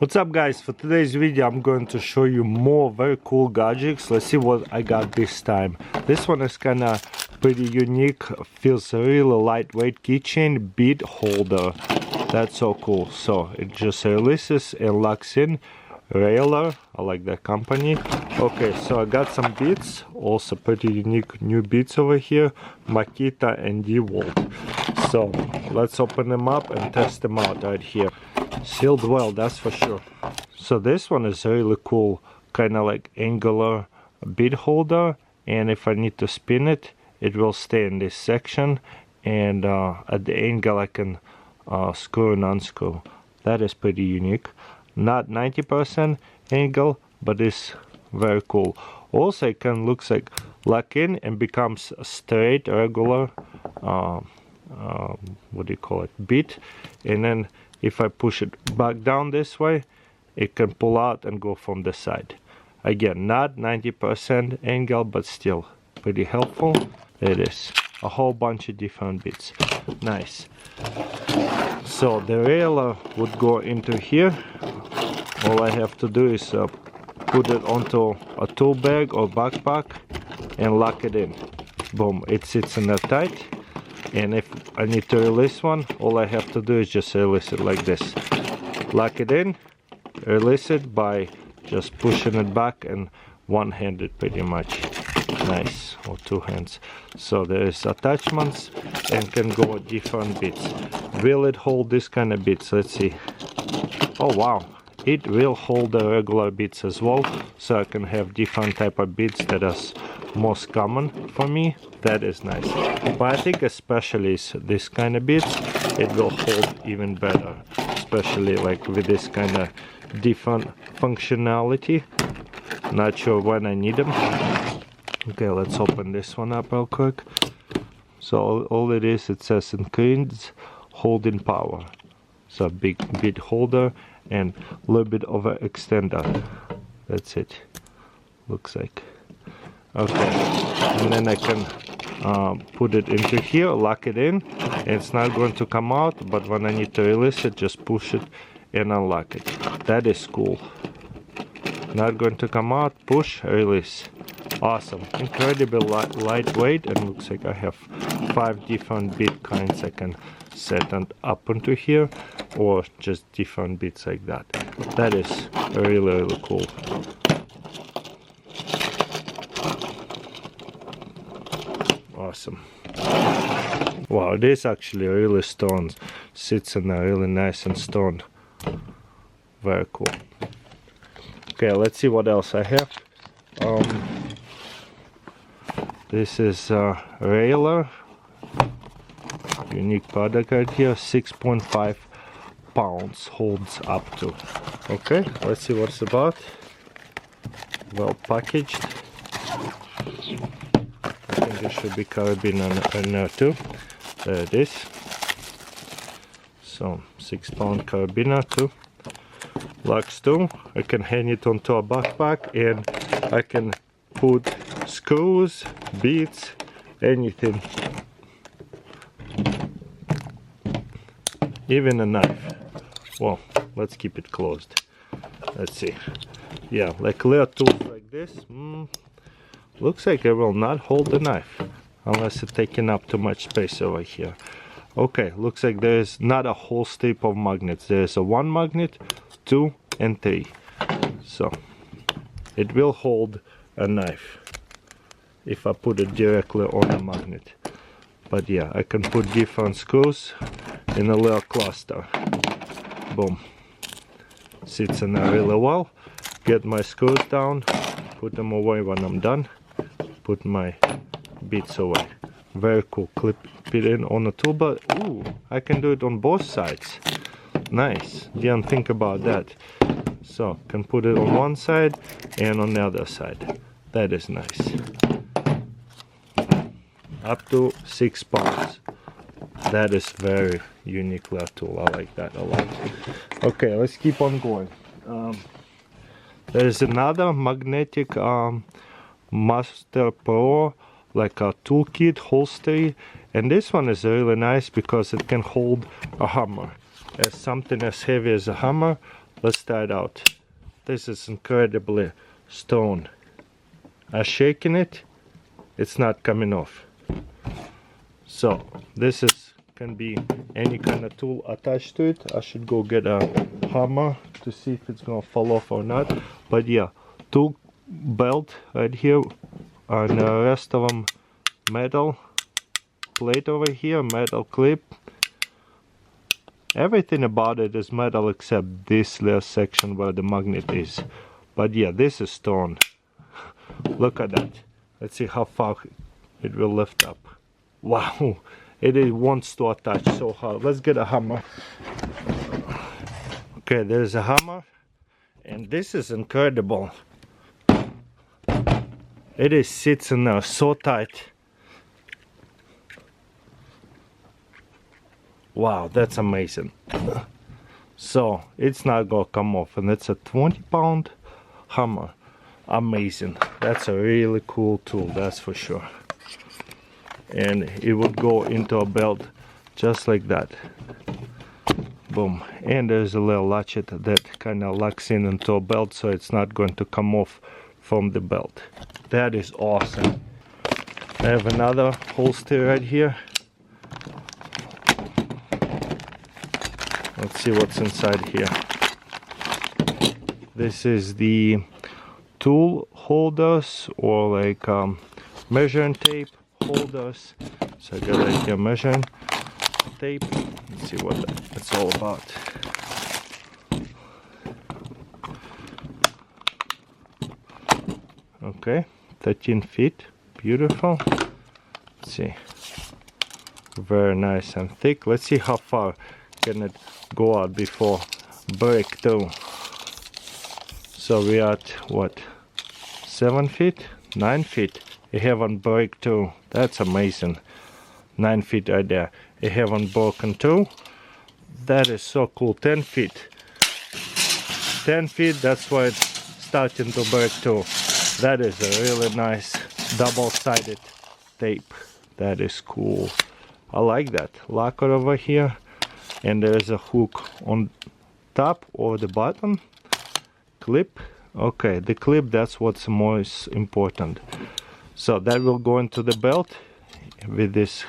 What's up guys, for today's video I'm going to show you more very cool gadgets. Let's see what I got this time. This one is kinda pretty unique, feels really lightweight keychain bead holder. That's so cool. So it just releases and locks in. Railer, I like that company. Okay, so I got some beads, also pretty unique new beads over here, Makita and DeWalt. So let's open them up and test them out right here. Sealed well, that's for sure. So this one is really cool, kind of like angular bead holder, and if I need to spin it, it will stay in this section, and at the angle I can screw and unscrew. That is pretty unique. Not 90% angle, but it's very cool. Also it can looks like lock in and becomes a straight regular what do you call it, bead, and then if I push it back down this way, it can pull out and go from the side. Again, not 90% angle, but still pretty helpful. There it is, a whole bunch of different bits. Nice. So the railer would go into here. All I have to do is put it onto a tool bag or backpack and lock it in. Boom, it sits in there tight. And if I need to release one, all I have to do is just release it like this. Lock it in, release it by just pushing it back and one-handed pretty much. Nice, or two hands. So there is attachments and can go with different bits. Will it hold this kind of bits? Let's see. Oh wow, it will hold the regular bits as well. So I can have different type of bits that are most common for me. That is nice. But I think especially this kind of bits, it will hold even better. Especially like with this kind of different functionality. Not sure when I need them. Okay, let's open this one up real quick. So all it is, it says increase holding power. So big bead holder and a little bit of an extender. That's it. Looks like. Okay, and then I can put it into here, lock it in, and it's not going to come out, but when I need to release it, just push it and unlock it. That is cool. Not going to come out, push, release. Awesome. Incredibly lightweight, and looks like I have 5 different bead kinds I can set up into here, or just different beads like that. That is really cool. Awesome. Wow, this actually really stoned. Sits in there really nice and stoned. Very cool. Okay, let's see what else I have. This is a railer. Unique product right here. 6.5 pounds holds up to. Okay, let's see what it's about. Well packaged. I think there should be carabiner in there too. There it is. So 6-pound carabiner too. Locks too. I can hang it onto a backpack and I can put screws, beads, anything. Even a knife. Well, let's keep it closed. Let's see. Yeah, like little tools like this. Looks like it will not hold the knife unless it's taking up too much space over here. Okay, looks like there is not a whole strip of magnets. There is a 1 magnet, 2 and 3. So it will hold a knife if I put it directly on a magnet. But yeah, I can put different screws in a little cluster. Boom. Sits in there really well. Get my screws down, put them away when I'm done. Put my bits away. Very cool. Clip it in on the toolbar. Ooh, I can do it on both sides. Nice. Didn't think about that. So can put it on one side and on the other side. That is nice. Up to 6 pounds. That is very unique little tool. I like that a lot. Okay, let's keep on going. There is another magnetic Master Pro, like a toolkit holster, and this one is really nice because it can hold a hammer. As something as heavy as a hammer, Let's try it out. This is incredibly stone. I'm shaking it, it's not coming off. So this is can be any kind of tool attached to it. I should go get a hammer to see if it's gonna fall off or not. But yeah, tool belt right here, and the rest of them metal plate over here, metal clip. Everything about it is metal except this little section where the magnet is. But yeah, this is stone. Look at that. Let's see how far it will lift up. Wow, it wants to attach so hard. Let's get a hammer. Okay, there's a hammer, and this is incredible. It sits in there so tight. Wow, that's amazing. So it's not gonna come off, and it's a 20-pound hammer. Amazing. That's a really cool tool, that's for sure. And it would go into a belt just like that. Boom. And there's a little latchet that kind of locks in into a belt, so it's not going to come off from the belt. That is awesome. I have another holster right here. Let's see what's inside here. This is the tool holders, or like measuring tape holders. So I got right here measuring tape. Let's see what it's all about. Okay, 13 feet, beautiful. Let's see, very nice and thick. Let's see how far can it go out before breakthrough. So we are at what, 7 feet, 9 feet. I haven't breakthrough. That's amazing. 9 feet right there. I haven't broken through. That is so cool. 10 feet. 10 feet. That's why it's starting to break through. That is a really nice double-sided tape. That is cool. I like that. Locker over here, and there's a hook on top or the bottom. Clip. Okay, the clip, that's what's most important. So that will go into the belt with this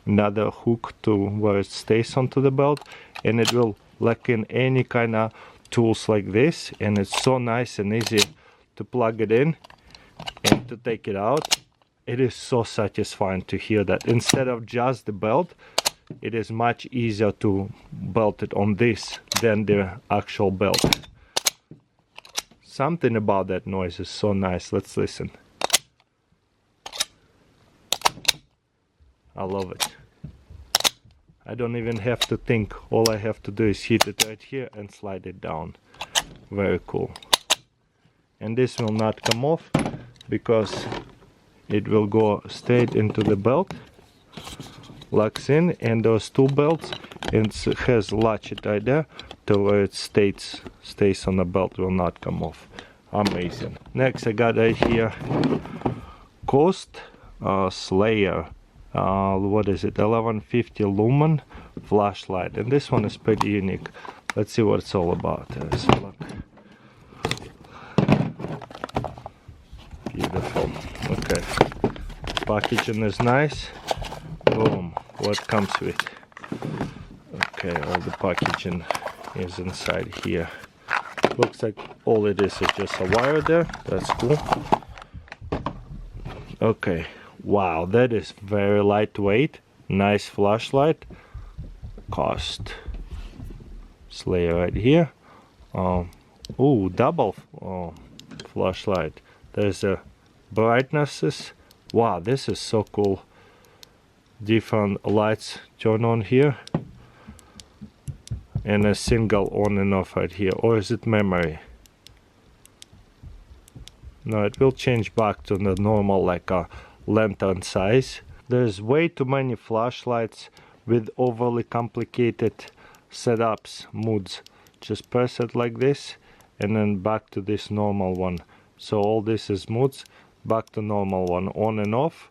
another hook to where it stays onto the belt, and it will lock in any kind of tools like this, and it's so nice and easy to plug it in and to take it out. It is so satisfying to hear that instead of just the belt, it is much easier to belt it on this than the actual belt. Something about that noise is so nice. Let's listen. I love it. I don't even have to think. All I have to do is hit it right here and slide it down. Very cool. And this will not come off because it will go straight into the belt, locks in, and those two belts, and it has latchet right there to where it stays on the belt, will not come off. Amazing. Next I got right here Coast Slayer, what is it, 1150 lumen flashlight, and this one is pretty unique. Let's see what it's all about. Let's look. Beautiful. Okay, packaging is nice. Boom, what comes with. Okay, all the packaging is inside here. Looks like all it is just a wire there. That's cool. Okay, wow, that is very lightweight. Nice flashlight. Cost Slayer right here. Oh, double flashlight. There's a brightnesses. Wow, this is so cool. Different lights turn on here, and a single on and off right here. Or is it memory? No, it will change back to the normal, like a lantern size. There's way too many flashlights with overly complicated setups, moods. Just press it like this and then back to this normal one. So all this is moods, back to normal one, on and off.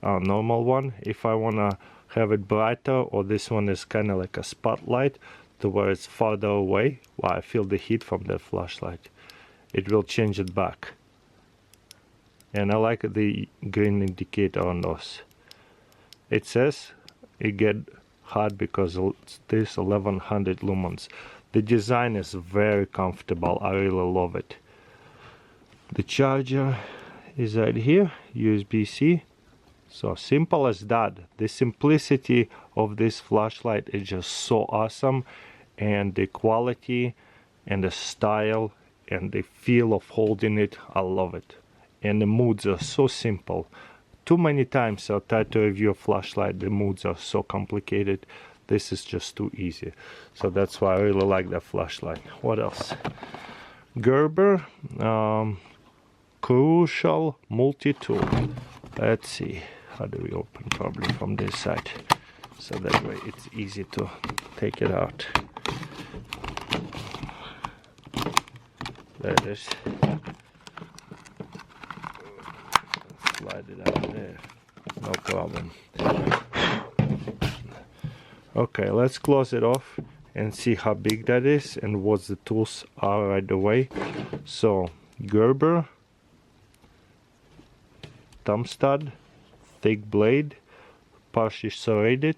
Normal one. If I wanna have it brighter, or this one is kind of like a spotlight, to where it's farther away. Wow, I feel the heat from that flashlight. It will change it back. And I like the green indicator on those. It says it get hot because this 1100 lumens. The design is very comfortable. I really love it. The charger is right here, USB-C. So simple as that. The simplicity of this flashlight is just so awesome, and the quality and the style and the feel of holding it, I love it. And the moods are so simple. Too many times I've tried to review a flashlight, the moods are so complicated. This is just too easy. So that's why I really like that flashlight. What else? Gerber Crucial Multi-Tool. Let's see. How do we open? Probably from this side. So that way it's easy to take it out. There it is. Slide it out there. No problem. Okay, let's close it off and see how big that is and what the tools are right away. So, Gerber, thumb stud, thick blade, partially serrated,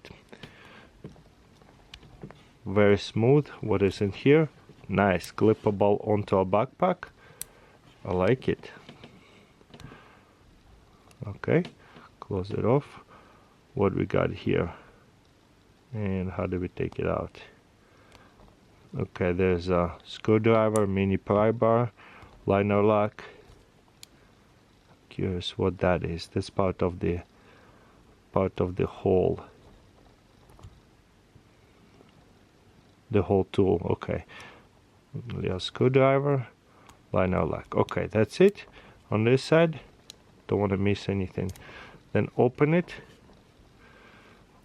very smooth. What is in here? Nice, clippable onto a backpack. I like it. Okay, close it off. What we got here? And how do we take it out? Okay, there's a screwdriver, mini pry bar, liner lock. Curious what that is. That's part of the whole tool. Okay, yeah, screwdriver, liner lock. Okay, that's it. On this side, don't want to miss anything. Then open it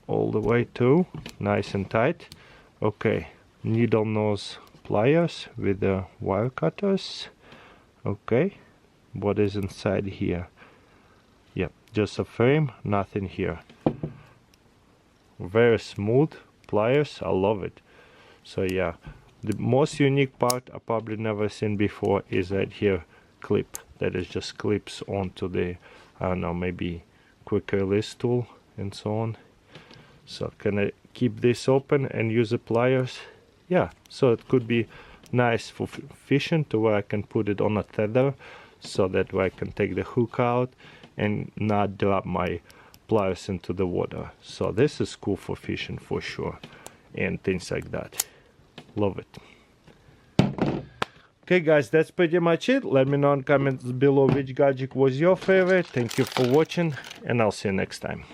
all the way to nice and tight. Okay, needle nose pliers with the wire cutters. Okay, what is inside here? Yep, just a frame, nothing here. Very smooth pliers, I love it. So yeah, the most unique part I probably never seen before is right here, clip. That is just clips onto the, I don't know, maybe quick release tool and so on. So can I keep this open and use the pliers? Yeah, so it could be nice for fishing, to where I can put it on a tether, so that way I can take the hook out and not drop my pliers into the water. So this is cool for fishing for sure, and things like that. Love it. Okay guys, that's pretty much it. Let me know in comments below which gadget was your favorite. Thank you for watching, and I'll see you next time.